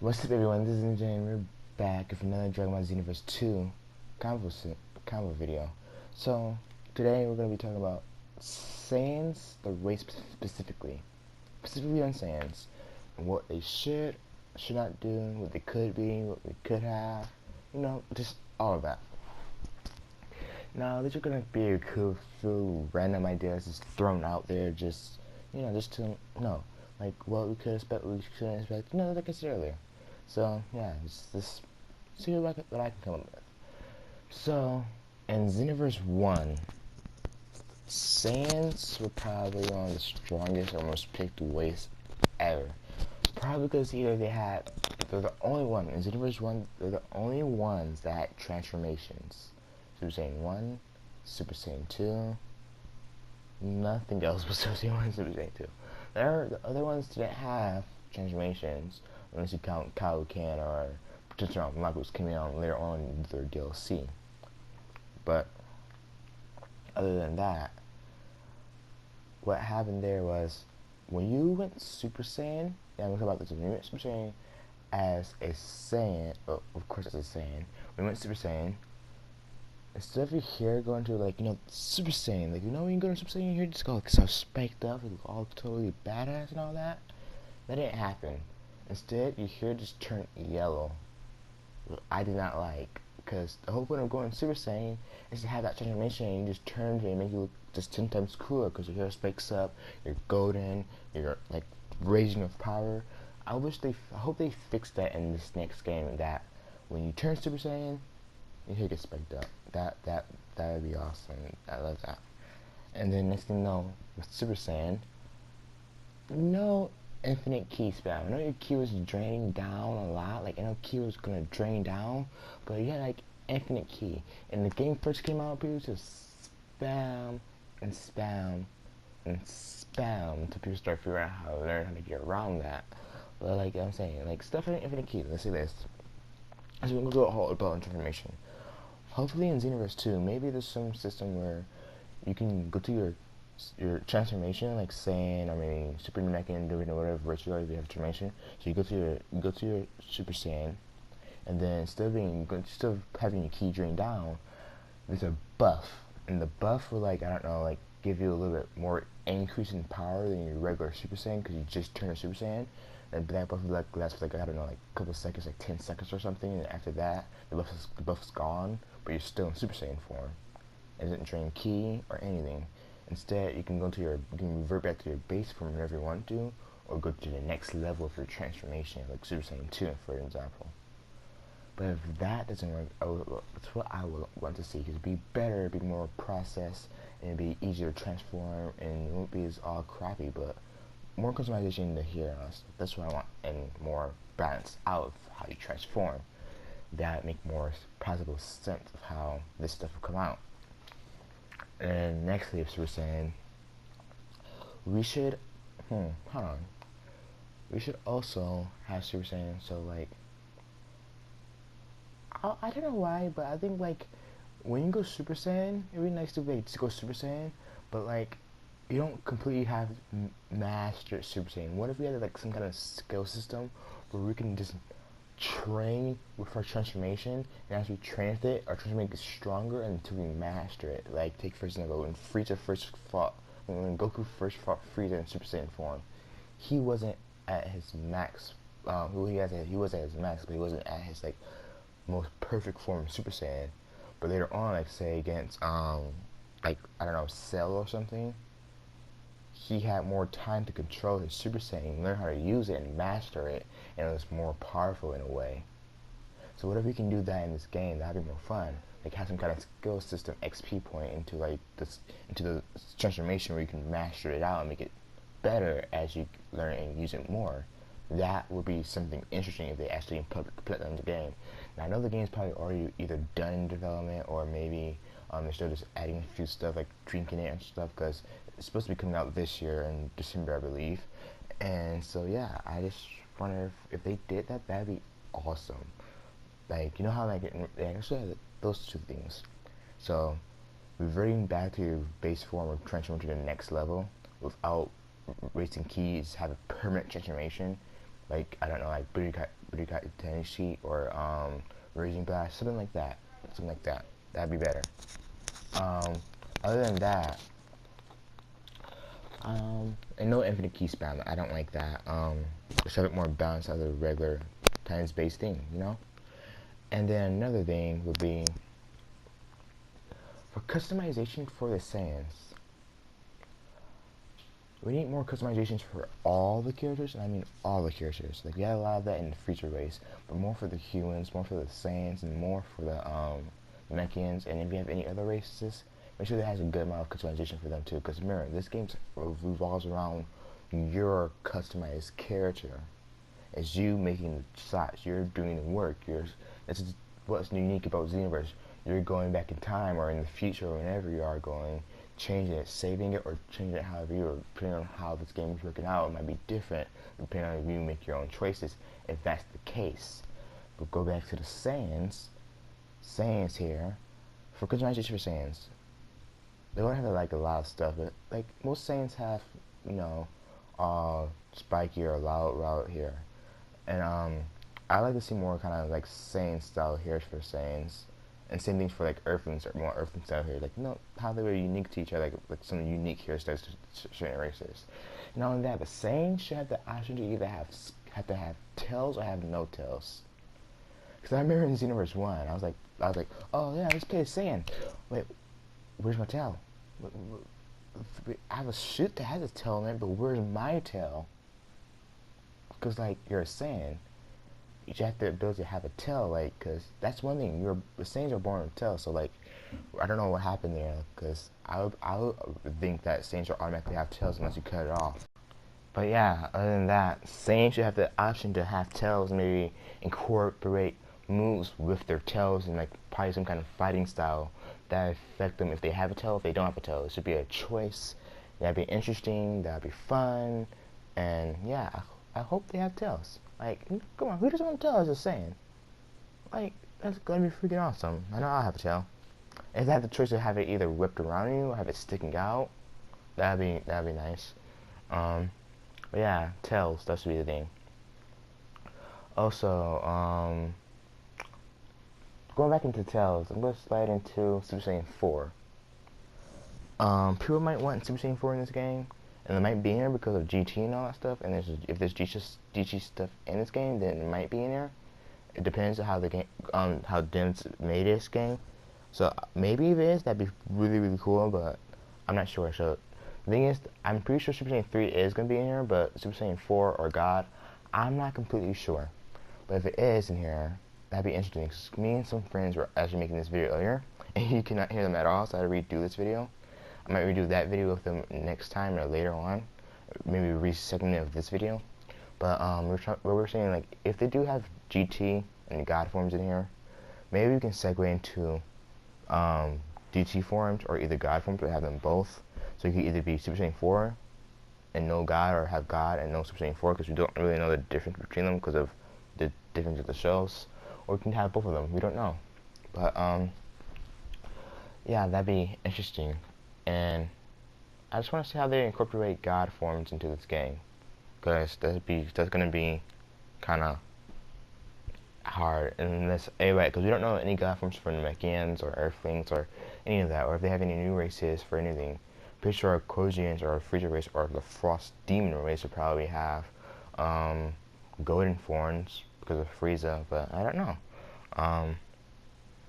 What's up, everyone? This is Jane. We're back with another Dragon Ball Xenoverse 2 combo video. So, today we're going to be talking about Saiyans, the race specifically on Saiyans, and what they should not do, what they could be, what we could have, just all of that. Now, these are going to be a few random ideas just thrown out there, just to know, like, what we could expect, what we shouldn't expect, like I said earlier. So, yeah, just see what I can come up with. So, in Xenoverse 1, Saiyans were probably one of the strongest or most picked ways ever. Probably because either they're the only one, in Xenoverse 1, they're the only ones that had transformations. Super Saiyan 1, Super Saiyan 2, nothing else but Super Saiyan 1 and Super Saiyan 2. The other ones didn't have transformations, unless you count Kaioken or potential Magus coming out later on in their DLC. But other than that, what happened there was when you went Super Saiyan, and I'm talking about this, when you went Super Saiyan as a Saiyan, of course as a Saiyan, when you went Super Saiyan, instead of your hair going to Super Saiyan, when you go to Super Saiyan, your hair just go like so spiked up, like all totally badass and all that. That didn't happen. Instead, your hair just turned yellow. I did not like, because the whole point of going Super Saiyan is to have that transformation and you just turn it and make you look just 10 times cooler, because your hair spikes up, you're golden, you're like raging with power. I hope they fix that in this next game, that when you turn Super Saiyan, your hair gets spiked up. That would be awesome. I love that. And then next thing you know, with Super Saiyan, infinite ki spam. I know your ki was draining down a lot, like I know ki was gonna drain down, but you had like infinite ki. And the game first came out, people just spam and spam and spam until people start figuring out how to learn how to get around that. But like I'm saying, like stuff in infinite ki. Let's say this. So we're gonna go all about information. Hopefully in Xenoverse 2, maybe there's some system where you can go to your transformation, like Saiyan or maybe Super Namekian, doing whatever verse you are if you have transformation. So you go to your Super Saiyan, and then instead of having your ki drain down, there's a buff, and the buff will give you a little bit more increase in power than your regular Super Saiyan, because you just turned a Super Saiyan. And that buff will last for a couple of seconds, like 10 seconds or something, and after that the buff is gone, but you're still in Super Saiyan form. It doesn't drain ki or anything. Instead, you can revert back to your base form whenever you want to, or go to the next level of your transformation, like Super Saiyan 2, for example. But if that doesn't work, that's what I would want to see, because it'd be better, it'd be more processed, and it'd be easier to transform, and it won't be as all crappy, but more customization in the here. That's what I want, and more balance out of how you transform. That make more possible sense of how this stuff will come out. And nextly, if we're saying we should, we should also have Super Saiyan. So like, I don't know why, but I think like when you go Super Saiyan, it'd be nice to go Super Saiyan, but like you don't completely have mastered Super Saiyan. What if we had like some kind of skill system where we can just train with our transformation, and as we train with it, our transformation gets stronger until we master it. Like, take for example, when Goku first fought Frieza in Super Saiyan form, he wasn't at his max. He was at his max, but he wasn't at his like most perfect form of Super Saiyan. But later on, like say against Cell or something, he had more time to control his Super Saiyan, learn how to use it and master it, and it was more powerful in a way. So what if we can do that in this game? That'd be more fun. Like have some kind of skill system XP point into the transformation where you can master it out and make it better as you learn and use it more. That would be something interesting if they actually put that in the game. Now I know the game's probably already either done in development, or maybe they're still just adding a few stuff like drinking it and stuff, because it's supposed to be coming out this year in December, I believe. And so yeah, I just wonder if they did that, that'd be awesome. Like, you know how they actually have those two things. So reverting back to your base form or transforming to the next level without wasting keys, have a permanent transformation, like I don't know, like Budokai Tenkaichi or Raising Blast, something like that. Something like that. That'd be better. Other than that, and no infinite key spam. I don't like that. Just have it more balanced out of the regular times-based thing, you know. And then another thing would be for customization for the Saiyans. We need more customizations for all the characters, and I mean all the characters. Like, we had a lot of that in the Future race, but more for the humans, more for the Saiyans, and more for the Mechians. And if you have any other races, make sure that has a good amount of customization for them too. Because remember, this game revolves around your customized character. It's you making the shots. You're doing the work. This is what's unique about Xenoverse. You're going back in time or in the future or whenever you are going, changing it, saving it, or changing it however you are, depending on how this game is working out. It might be different depending on if you make your own choices, if that's the case. But go back to the Saiyans. Saiyans here. For customization for Saiyans, they don't have like a lot of stuff, but like most Saiyans have, you know, spiky or loud route here. And I like to see more kind of like Saiyan style hairs for Saiyans. And same thing for like Earthlings, or more Earthling style hair. Like, you know, how they were unique to each other, like some unique hairstyles to certain races. And not only that, the Saiyans should have the option to either have tails or have no tails. Because I remember in Xenoverse 1, I was like, oh yeah, let's play a Saiyan. Wait, where's my tail? I have a suit that has a tail in it, but where's my tail? Because like, you're a Saiyan. You have the ability to have a tail, like, because that's one thing. The Saiyans are born with a tail, so like, I don't know what happened there, because I would think that Saiyans should automatically have tails unless you cut it off. But yeah, other than that, Saiyans should have the option to have tails, and maybe incorporate moves with their tails, and like probably some kind of fighting style that affect them if they have a tail, if they don't have a tail. It should be a choice. That'd be interesting. That'd be fun, and yeah, I hope they have tails. Like, come on, who doesn't want a tail as a Saiyan? Like, that's gonna be freaking awesome. I know I'll have a tail. If I have the choice to have it either whipped around you or have it sticking out, that'd be nice. But yeah, tails, that should be the thing. Also, going back into tails, I'm gonna slide into Super Saiyan 4. People might want Super Saiyan 4 in this game, and it might be in there because of GT and all that stuff. And if there's GT stuff in this game, then it might be in there. It depends on how the game, how dense made this game. So maybe if it is, that'd be really cool. But I'm not sure. So the thing is, I'm pretty sure Super Saiyan 3 is gonna be in here, but Super Saiyan 4 or God, I'm not completely sure. But if it is in here, that'd be interesting. Cause me and some friends were actually making this video earlier, and you cannot hear them at all. So I had to redo this video. I might redo that video with them next time or later on. Maybe re-segment it of this video. But we're saying, like, if they do have GT and God forms in here, maybe we can segue into GT forms or either God forms, or have them both. So you could either be Super Saiyan 4 and no God, or have God and no Super Saiyan 4, because we don't really know the difference between them because of the difference of the shows. Or we can have both of them. We don't know. But yeah, that'd be interesting. And I just want to see how they incorporate God forms into this game, because that's gonna be kind of hard. And this anyway, because we don't know any God forms for Namekians or Earthlings or any of that, or if they have any new races for anything. Pretty sure Kojians or Frieza race or the Frost Demon race would probably have golden forms because of Frieza, but I don't know.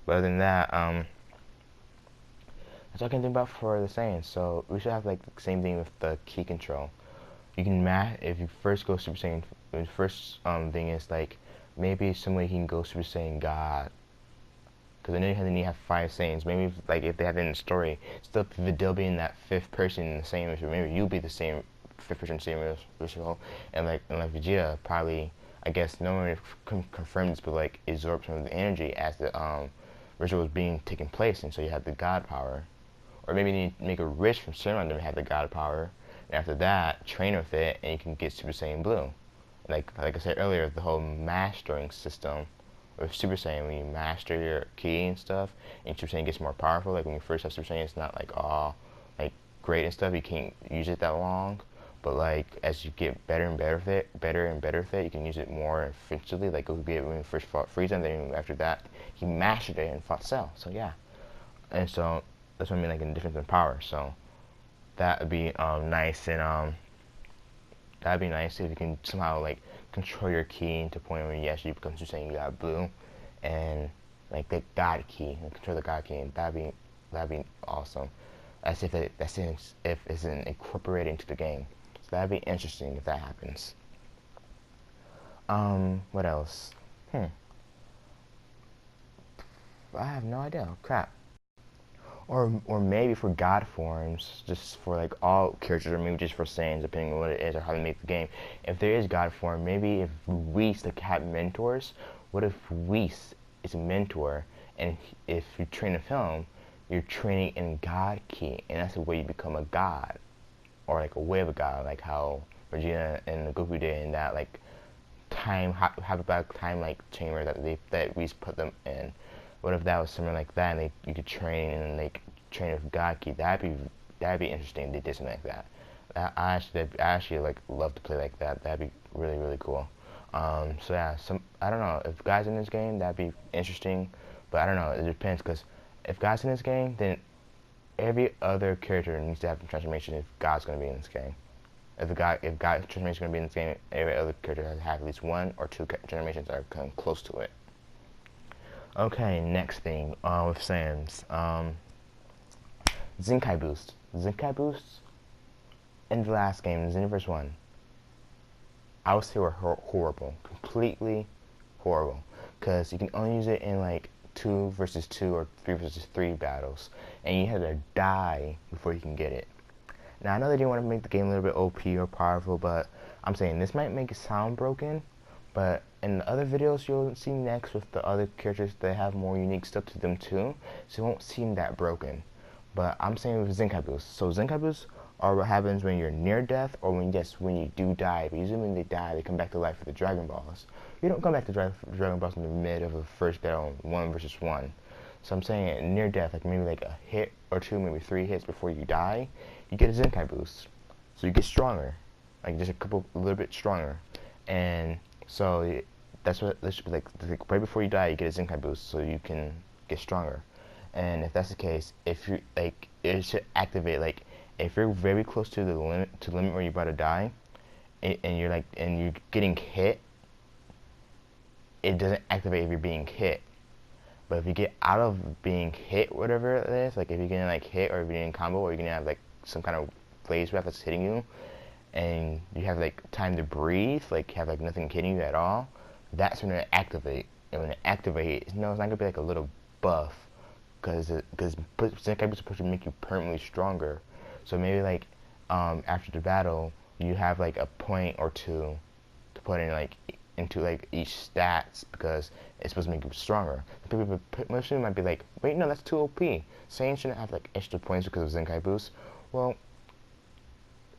But other than that, that's all I can think about for the Saiyans. So we should have like the same thing with the key control. You can if you first go Super Saiyan. The first thing is like maybe some way he can go Super Saiyan God. Because I know you need to have 5 Saiyans. Maybe if they have it in the story, still they'll be in that 5th person in the same issue. Maybe you'll be the same 5th person same issue. And like Vegeta probably, I guess no one confirmed this, but like absorbs some of the energy as the ritual was being taken place, and so you have the God power. Or maybe you need to make a wish from Shenron to have the God power, and after that, train with it, and you can get Super Saiyan Blue. Like I said earlier, the whole mastering system with Super Saiyan, when you master your ki and stuff, and Super Saiyan gets more powerful. Like when you first have Super Saiyan, it's not like all like great and stuff. You can't use it that long, but like as you get better and better with it, you can use it more efficiently. Like when we first fought Frieza, and then after that he mastered it and fought Cell. So yeah, and so that's what I mean, like in difference in power. So that would be nice, and that'd be nice if you can somehow like control your ki to a point where you actually become Super Saiyan God Blue, and like the God ki, and control the God ki, and that'd be awesome. As if if it's incorporated into the game. So that'd be interesting if that happens. What else? I have no idea. Crap. Or maybe for God forms, just for like all characters, or maybe just for Saiyans, depending on what it is or how they make the game. If there is God form, maybe if Whis the cat mentors, what if Whis is a mentor, and if you train a film, you're training in God ki, and that's the way you become a god, or like a way of a god, like how Vegeta and Goku did in that like hyperbolic time like chamber that we put them in. What if that was something like that, and you could train and like train with God ki? That'd be interesting. If they did something like that. I actually like love to play like that. That'd be really cool. So yeah, I don't know if God's in this game, that'd be interesting, but I don't know. It depends, because if God's in this game, then every other character needs to have a transformation if God's going to be in this game. If God's transformation is going to be in this game, every other character has to have at least one or two transformations that are kind of close to it. Okay, next thing with Saiyans. Zenkai Boost. Zenkai Boost in the last game, Xenoverse 1, I would say were horrible. Completely horrible. Because you can only use it in like 2 versus 2 or 3 versus 3 battles, and you had to die before you can get it. Now I know they didn't want to make the game a little bit OP or powerful, but I'm saying this might make it sound broken, but in the other videos you'll see next with the other characters, they have more unique stuff to them too, so it won't seem that broken. But I'm saying with Zenkai Boost. So Zenkai Boost are what happens when you're near death, or when you do die. But usually when they die, they come back to life with the Dragon Balls. You don't come back to Dragon Balls in the mid of a first battle, 1 versus 1. So I'm saying near death, like maybe like a hit or 2, maybe 3 hits before you die, you get a Zenkai Boost. So you get stronger, like just a little bit stronger. And so that's what this should be like right before you die, you get a Zenkai Boost, so you can get stronger. And if that's the case, if you like, it should activate like if you're very close to the limit where you're about to die, and you're getting hit, it doesn't activate if you're being hit. But if you get out of being hit, whatever it is, like if you're getting like hit, or if you're getting combo, or you're gonna have like some kind of phase breath that's hitting you, and you have like time to breathe, like have like nothing hitting you at all, that's when it activate. And when it activates, no, it's not gonna be like a little buff, because Zenkai is supposed to make you permanently stronger. So maybe like after the battle, you have like a point or two to put in like into like each stats, because it's supposed to make you stronger. Most people might be like, wait, no, that's too OP. Saiyan shouldn't have like extra points because of Zenkai Boost. Well,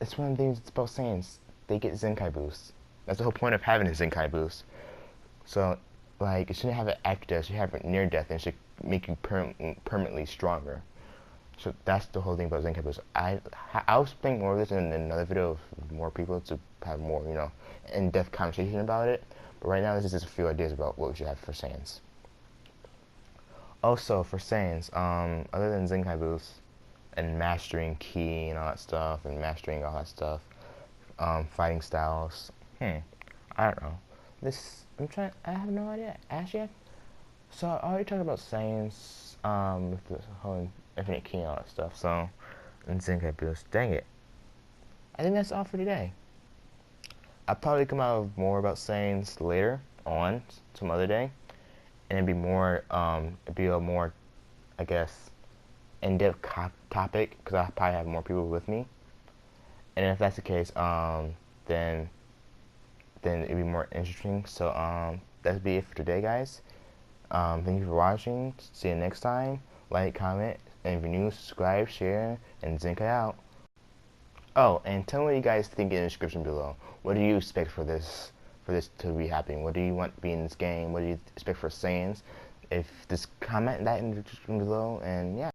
it's one of the things about Saiyans. They get Zenkai Boost. That's the whole point of having a Zenkai Boost. So like, it shouldn't have an after death. It should have it near death, and it should make you permanently stronger. So that's the whole thing about Zenkai Boost. I'll explain more of this in another video with more people to have more, in-depth conversation about it. But right now, this is just a few ideas about what we should have for Saiyans. Also, for Saiyans, other than Zenkai Boost and mastering ki and all that stuff, fighting styles, I don't know. I have no idea. Actually, so I already talked about Saiyans, with the whole infinite ki and all that stuff, so, and Zenkai Boost. Dang it. I think that's all for today. I'll probably come out with more about Saiyans later on, some other day, and it'd be a more, I guess, in-depth topic, because I'll probably have more people with me. And if that's the case, then it'd be more interesting. So, that'd be it for today, guys. Thank you for watching. See you next time. Like, comment, and if you're new, subscribe, share, and Zenkai out. Oh, and tell me what you guys think in the description below. What do you expect for this to be happening? What do you want to be in this game? What do you expect for Saiyans? If just comment that in the description below, and yeah.